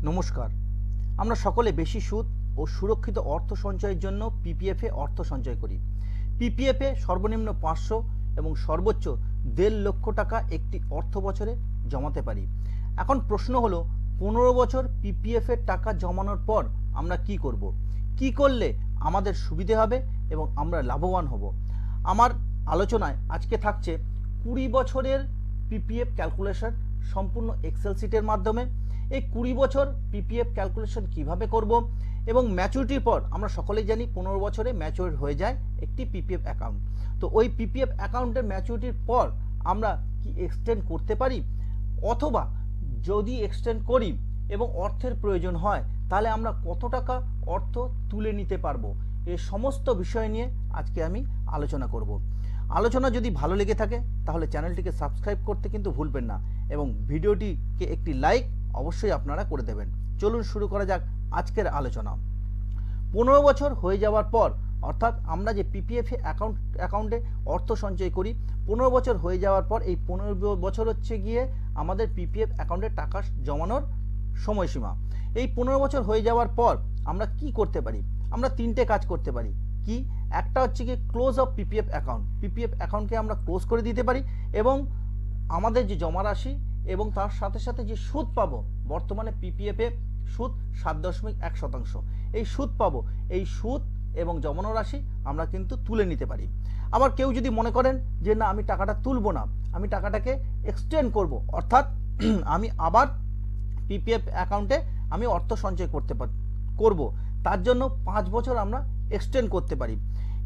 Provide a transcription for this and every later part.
নমস্কার। আমরা সকলে বেশি সুদ ও সুরক্ষিত অর্থ সঞ্চয়ের জন্য পিপিএফে অর্থ সঞ্চয় করি। পিপিএফে সর্বনিম্ন 500 এবং সর্বোচ্চ 1.5 লক্ষ টাকা একটি অর্থ বছরে জমাতে পারি। এখন প্রশ্ন হলো 15 বছর পিপিএফের টাকা জমানোর পর আমরা কি করব? কি করলে আমাদের সুবিধে হবে এবং আমরা লাভবান হব? আমার আলোচনায় আজকে থাকছে 20 বছরের পিপিএফ ক্যালকুলেশন সম্পূর্ণ এক্সেল শিটের মাধ্যমে। এই 20 বছর পিপিএফ ক্যালকুলেশন কিভাবে করব এবং ম্যাচুরিটির পর আমরা সকলেই জানি 15 বছরে ম্যাচিউর হয়ে যায় একটি পিপিএফ অ্যাকাউন্ট। তো ওই পিপিএফ অ্যাকাউন্টের ম্যাচুরিটির পর আমরা কি এক্সটেন্ড করতে পারি, অথবা যদি এক্সটেন্ড করি এবং অর্থের প্রয়োজন হয় তাহলে আমরা কত টাকা অর্থ তুলে নিতে পারবো, এই সমস্ত বিষয় নিয়ে আজকে আমি আলোচনা করব। আলোচনা যদি ভালো লেগে থাকে তাহলে চ্যানেলটিকে সাবস্ক্রাইব করতে কিন্তু ভুলবেন না এবং ভিডিওটিকে একটি লাইক অবশ্যই আপনারা করে দেবেন। চলুন শুরু করা যাক আজকের আলোচনা। 15 বছর হয়ে যাওয়ার পর, অর্থাৎ আমরা যে পিপিএফ অ্যাকাউন্টে অর্থ সঞ্চয় করি, 15 বছর হয়ে যাওয়ার পর এই 15 বছর হচ্ছে গিয়ে আমাদের পিপিএফ অ্যাকাউন্টে টাকা জমানোর সময়সীমা। এই 15 বছর হয়ে যাওয়ার পর আমরা কি করতে পারি? আমরা 3টে কাজ করতে পারি। কি? একটা হচ্ছে কি close of PPF account. PPF অ্যাকাউন্টকে আমরা ক্লোজ করে দিতে পারি এবং আমাদের যে জমা রাশি এবং তার সাথে সাথে যে সুদ পাবো, বর্তমানে পিপিএফে সুদ 7.1%, এই সুদ পাবো, এই সুদ এবং জমানো রাশি আমরা কিন্তু তুলে নিতে পারি। আবার কেউ যদি মনে করেন যে না, আমি টাকাটা তুলবো না, আমি টাকাটাকে এক্সটেন্ড করব, অর্থাৎ আমি আবার পিপিএফ অ্যাকাউন্টে আমি অর্থ সঞ্চয় করব, তার জন্য 5 বছর আমরা এক্সটেন্ড করতে পারি।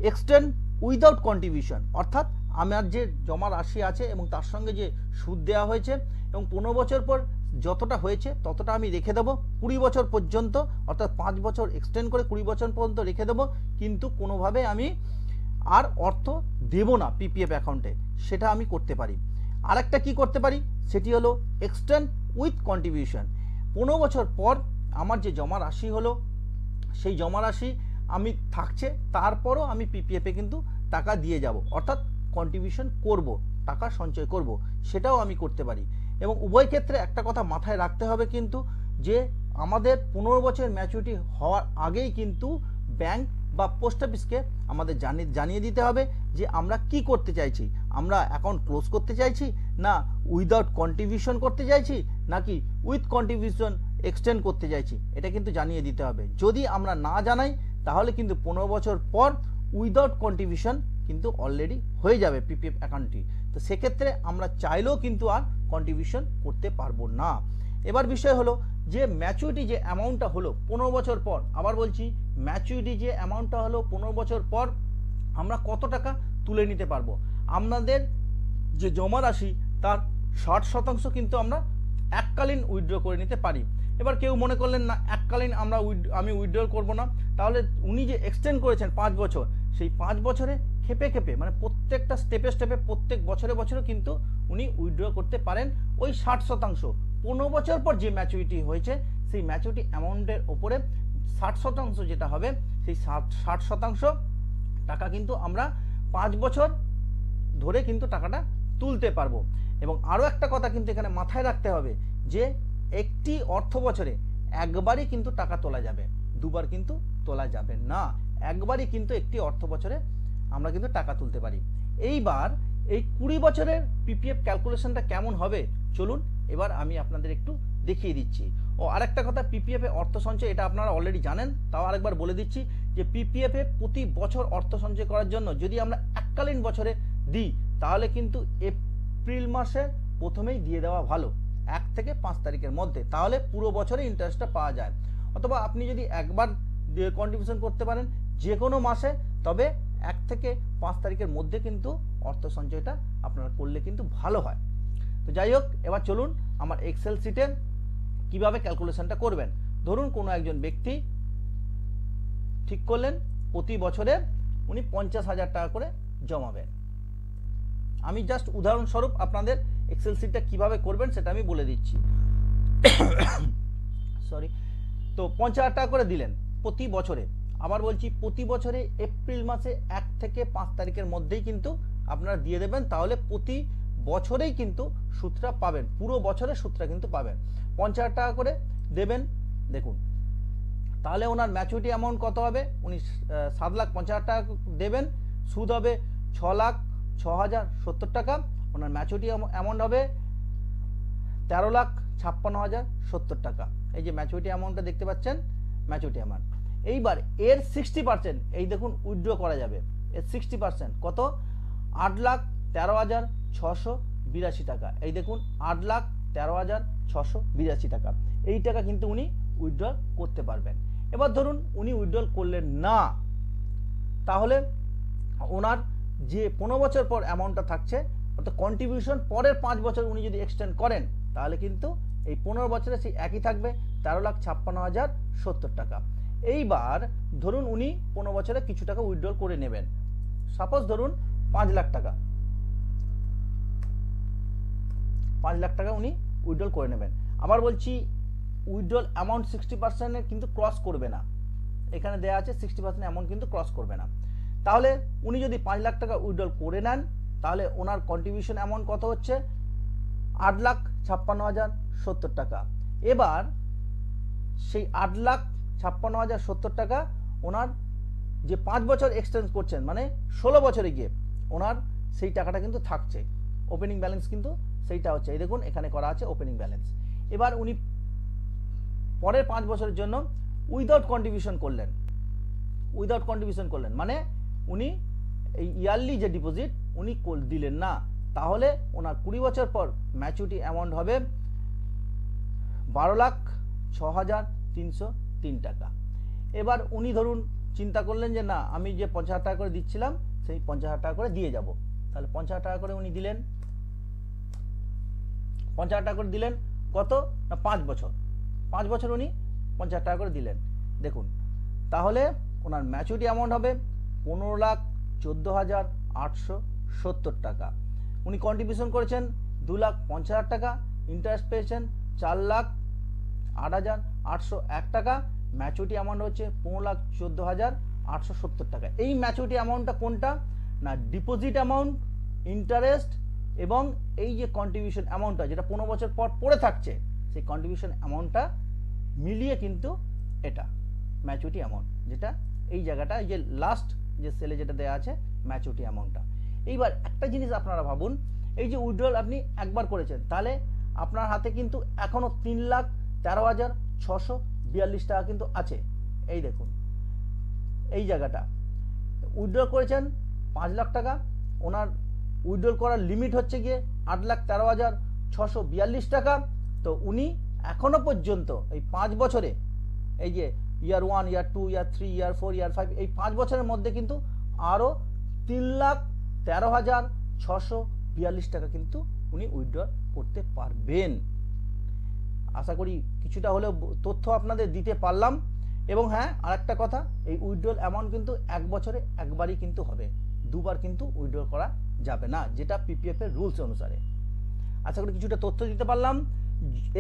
এক্সটেন্ড উইদাউট কন্ট্রিবিউশন, অর্থাৎ আমার যে জমা রাশি আছে এবং তার সঙ্গে যে সুদ দেওয়া হয়েছে এবং 15 বছর পর যতটা হয়েছে ততটা আমি রেখে দেবো 20 বছর পর্যন্ত, অর্থাৎ 5 বছর এক্সটেন্ড করে 20 বছর পর্যন্ত রেখে দেবো, কিন্তু কোনোভাবে আমি আর অর্থ দেব না পিপিএফ অ্যাকাউন্টে, সেটা আমি করতে পারি। আরেকটা কি করতে পারি, সেটি হলো এক্সটেন্ড উইথ কন্ট্রিবিউশন। 15 বছর পর আমার যে জমা রাশি হলো, সেই জমা রাশি আমি থাকছে, তারপরও আমি পিপিএফে কিন্তু টাকা দিয়ে যাব, অর্থাৎ কন্ট্রিবিউশন করব, টাকা সঞ্চয় করব, সেটাও আমি করতে পারি। এবং উভয় ক্ষেত্রে একটা কথা মাথায় রাখতে হবে কিন্তু, যে আমাদের 15 বছর ম্যাচুরিটি হওয়ার আগেই কিন্তু ব্যাংক বা পোস্ট অফিসকে আমাদের জানিয়ে দিতে হবে যে আমরা কি করতে চাইছি। আমরা অ্যাকাউন্ট ক্লোজ করতে চাইছি, না উইদাউট কন্ট্রিবিউশন করতে চাইছি, নাকি উইথ কন্ট্রিবিউশন এক্সটেন্ড করতে চাইছি, এটা কিন্তু জানিয়ে দিতে হবে। যদি আমরা না জানাই তাহলে কিন্তু 15 বছর পর উইদাউট কন্ট্রিবিউশন কিন্তু অলরেডি হয়ে যাবে পিপিএফ অ্যাকাউন্টটি। তো সেক্ষেত্রে আমরা চাইলেও কিন্তু আর কন্ট্রিবিউশন করতে পারবো না। এবার বিষয় হলো যে ম্যাচুরিটি যে অ্যামাউন্টটা হলো 15 বছর পর, আবার বলছি ম্যাচুরিটি যে অ্যামাউন্টটা হলো 15 বছর পর আমরা কত টাকা তুলে নিতে পারবো। আমাদের যে জমা রাশি তার 60% কিন্তু আমরা এককালীন উইথড্র করে নিতে পারি। এবার কেউ মনে করলেন না, এককালীন আমি উইথড্র করব না, তাহলে উনি যে এক্সটেন্ড করেছেন 5 বছর, সেই 5 বছরে খেপে মানে প্রত্যেকটা স্টেপে প্রত্যেক বছরে কিন্তু উনি উইথড্র করতে পারেন ওই 60%। 15 বছর পর যে ম্যাচুরিটি হয়েছে সেই ম্যাচুরিটি অ্যামাউন্টের ওপরে 60% যেটা হবে, সেই 60% টাকা কিন্তু আমরা 5 বছর ধরে কিন্তু টাকাটা তুলতে পারবো। এবং আরও একটা কথা কিন্তু এখানে মাথায় রাখতে হবে যে একটি অর্থ বছরে একবারই কিন্তু টাকা তোলা যাবে, দুবার কিন্তু তোলা যাবে না। একবারই কিন্তু একটি অর্থ বছরে আমরা কিন্তু টাকা তুলতে পারি। এইবার এই 20 বছরের পিপিএফ ক্যালকুলেশনটা কেমন হবে, চলুন এবার আমি আপনাদের একটু দেখিয়ে দিচ্ছি। ও আরেকটা কথা, পিপিএফ এ অর্থ সঞ্চয়, এটা আপনারা অলরেডি জানেন, তাও আরেকবার বলে দিচ্ছি যে পিপিএফ এ প্রতি বছর অর্থ সঞ্চয় করার জন্য যদি আমরা এককালীন বছরে দিই তাহলে কিন্তু এপ্রিল মাসে প্রথমেই দিয়ে দেওয়া ভালো, 1 থেকে 5 তারিখের মধ্যে, তাহলে পুরো বছরে ইন্টারেস্টটা পাওয়া যায়। অথবা আপনি যদি একবার কন্ট্রিবিউশন করতে পারেন যে কোনো মাসে, তবে 1 থেকে 5 তারিখের মধ্যে কিন্তু অর্থ সঞ্চয়টা আপনারা করলে কিন্তু ভালো হয়। তো যাই হোক, এবার চলুন আমার এক্সেল শিটে কিভাবে ক্যালকুলেশনটা করবেন। ধরুন কোনো একজন ব্যক্তি ঠিক করলেন প্রতি বছরে উনি 50,000 টাকা করে জমাবেন। আমি জাস্ট উদাহরণস্বরূপ আপনাদের এক্সেল শিটটা কিভাবে করবেন সেটা আমি বলে দিচ্ছি। সরি। তো 50,000 টাকা করে দিলেন প্রতি বছরে। আবার বলছি, প্রতি বছরে এপ্রিল মাসে 1 থেকে 5 তারিখের মধ্যেই কিন্তু আপনারা দিয়ে দেবেন, তাহলে প্রতি বছরেই কিন্তু সুদটা পাবেন, পুরো বছরের সুদটা কিন্তু পাবেন। 50,000 টাকা করে দেবেন দেখুন, তাহলে ওনার ম্যাচুরিটি অ্যামাউন্ট কত হবে? উনি 7,50,000 টাকা দেবেন, সুদ হবে 6,06,070 টাকা। ওনার ম্যাচুরিটি অ্যামাউন্ট হবে 13,56,070 টাকা। এই যে ম্যাচুরিটি অ্যামাউন্টটা দেখতে পাচ্ছেন, ম্যাচুরিটি অ্যামাউন্ট। এইবার এর 60%, এই দেখুন উইথড্র করা যাবে, এর 60% কত? 8,13,682 টাকা। এই দেখুন 8,13,682 টাকা। এই টাকা কিন্তু উনি উইথড্র করতে পারবেন। এবার ধরুন উনি উইথড্র করলেন না, তাহলে ওনার যে 15 বছর পর অ্যামাউন্টটা থাকছে, অর্থাৎ কন্ট্রিবিউশন পরের 5 বছর উনি যদি এক্সটেন্ড করেন, তাহলে কিন্তু এই 15 বছরে সেই একই থাকবে, 13,56,070 টাকা। এইবার ধরুন উনি 15 বছরে কিছু টাকা উইথড্র করে নেবেন, সাপোজ ধরুন 5 লাখ টাকা, 5 লাখ টাকা উনি উইথড্র করে নেবেন। আবার বলছি, উইথড্র অ্যামাউন্ট 60% কিন্তু ক্রস করবে না, এখানে দেওয়া আছে 60% অ্যামাউন্ট কিন্তু ক্রস করবে না। তাহলে উনি যদি 5 লাখ টাকা উইথড্র করে নেন, তাহলে ওনার কন্ট্রিবিউশন অ্যামাউন্ট কত হচ্ছে? 8,56,070 টাকা। এবার সেই 8,56,070 টাকা ওনার যে 5 বছর এক্সটেন্ড করছেন, মানে 16 বছরে গিয়ে ওনার সেই টাকাটা কিন্তু থাকছে, ওপেনিং ব্যালেন্স কিন্তু সেইটা হচ্ছে, এই দেখুন এখানে করা আছে ওপেনিং ব্যালেন্স। এবার উনি পরের 5 বছরের জন্য উইদাউট কন্ট্রিবিউশন করলেন, মানে উনি এই ইয়ারলি যে ডিপোজিট উনি দিলেন না, তাহলে ওনার 20 বছর পর ম্যাচুরিটি অ্যামাউন্ট হবে 12,06,303 টাকা। এবার উনি ধরুন চিন্তা করলেন যে না, আমি যে 50,000 টাকা করে দিচ্ছিলাম সেই 50,000 টাকা করে দিয়ে যাব, তাহলে 50,000 টাকা করে উনি দিলেন, 50,000 টাকা করে দিলেন কত না 5 বছর, 5 বছর উনি 50,000 টাকা করে দিলেন। দেখুন তাহলে ওনার ম্যাচুরিটি অ্যামাউন্ট হবে 15,14,870 টাকা। উনি কন্ট্রিবিউশন করেছেন 2,50,000 টাকা, ইন্টারেস্ট পেয়েছেন 4,08,801 টাকা, ম্যাচুরিটি অ্যামাউন্ট হচ্ছে 15,14,870 টাকা। এই ম্যাচুরিটি অ্যামাউন্টটা কোনটা না? ডিপোজিট অ্যামাউন্ট, ইন্টারেস্ট এবং এই যে কন্ট্রিবিউশন অ্যামাউন্টটা যেটা 15 বছর পর পড়ে থাকছে, সেই কন্ট্রিবিউশন অ্যামাউন্টটা মিলিয়ে কিন্তু এটা ম্যাচুরিটি অ্যামাউন্ট, যেটা এই জায়গাটা এই যে লাস্ট যে সেলে যেটা দেওয়া আছে ম্যাচুরিটি অ্যামাউন্টটা। এইবার একটা জিনিস আপনারা ভাবুন, এই যে উইথড্রল আপনি একবার করেছেন, তাহলে আপনার হাতে কিন্তু এখনো 3,13,642 টাকা কিন্তু আছে। এই দেখুন এই জায়গাটা উইথড্র করেছেন 5 লাখ টাকা, ওনার উইথড্র করার লিমিট হচ্ছে গিয়ে 8,13,642 টাকা। তো উনি এখনো পর্যন্ত এই 5 বছরে, এই যে ইয়ার 1, ইয়ার 2, ইয়ার 3, ইয়ার 4, ইয়ার 5, এই 5 বছরের মধ্যে কিন্তু আরও 3,13,642 টাকা কিন্তু উনি উইথড্র করতে পারবেন। আশা করি কিছুটা হলেও তথ্য আপনাদের দিতে পারলাম। এবং হ্যাঁ, আরেকটা কথা, এই উইথড্রল অ্যামাউন্ট কিন্তু 1 বছরে একবারই কিন্তু হবে, দুবার কিন্তু উইথড্র করা যাবে না, যেটা পিপিএফ এর রুলস অনুসারে। আশা করি কিছুটা তথ্য দিতে পারলাম।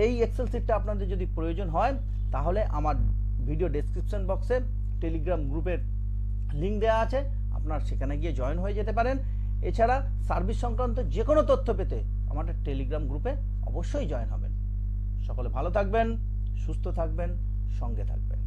এই এক্সেল শিটটা আপনাদের যদি প্রয়োজন হয়, তাহলে আমার ভিডিও ডেসক্রিপশন বক্সে টেলিগ্রাম গ্রুপের লিঙ্ক দেওয়া আছে, আপনার সেখানে গিয়ে জয়েন হয়ে যেতে পারেন। এছাড়া সার্ভিস সংক্রান্ত যে কোনো তথ্য পেতে আমাদের টেলিগ্রাম গ্রুপে অবশ্যই জয়েন হবেন। সকলে ভালো থাকবেন, সুস্থ থাকবেন, সঙ্গে থাকবেন।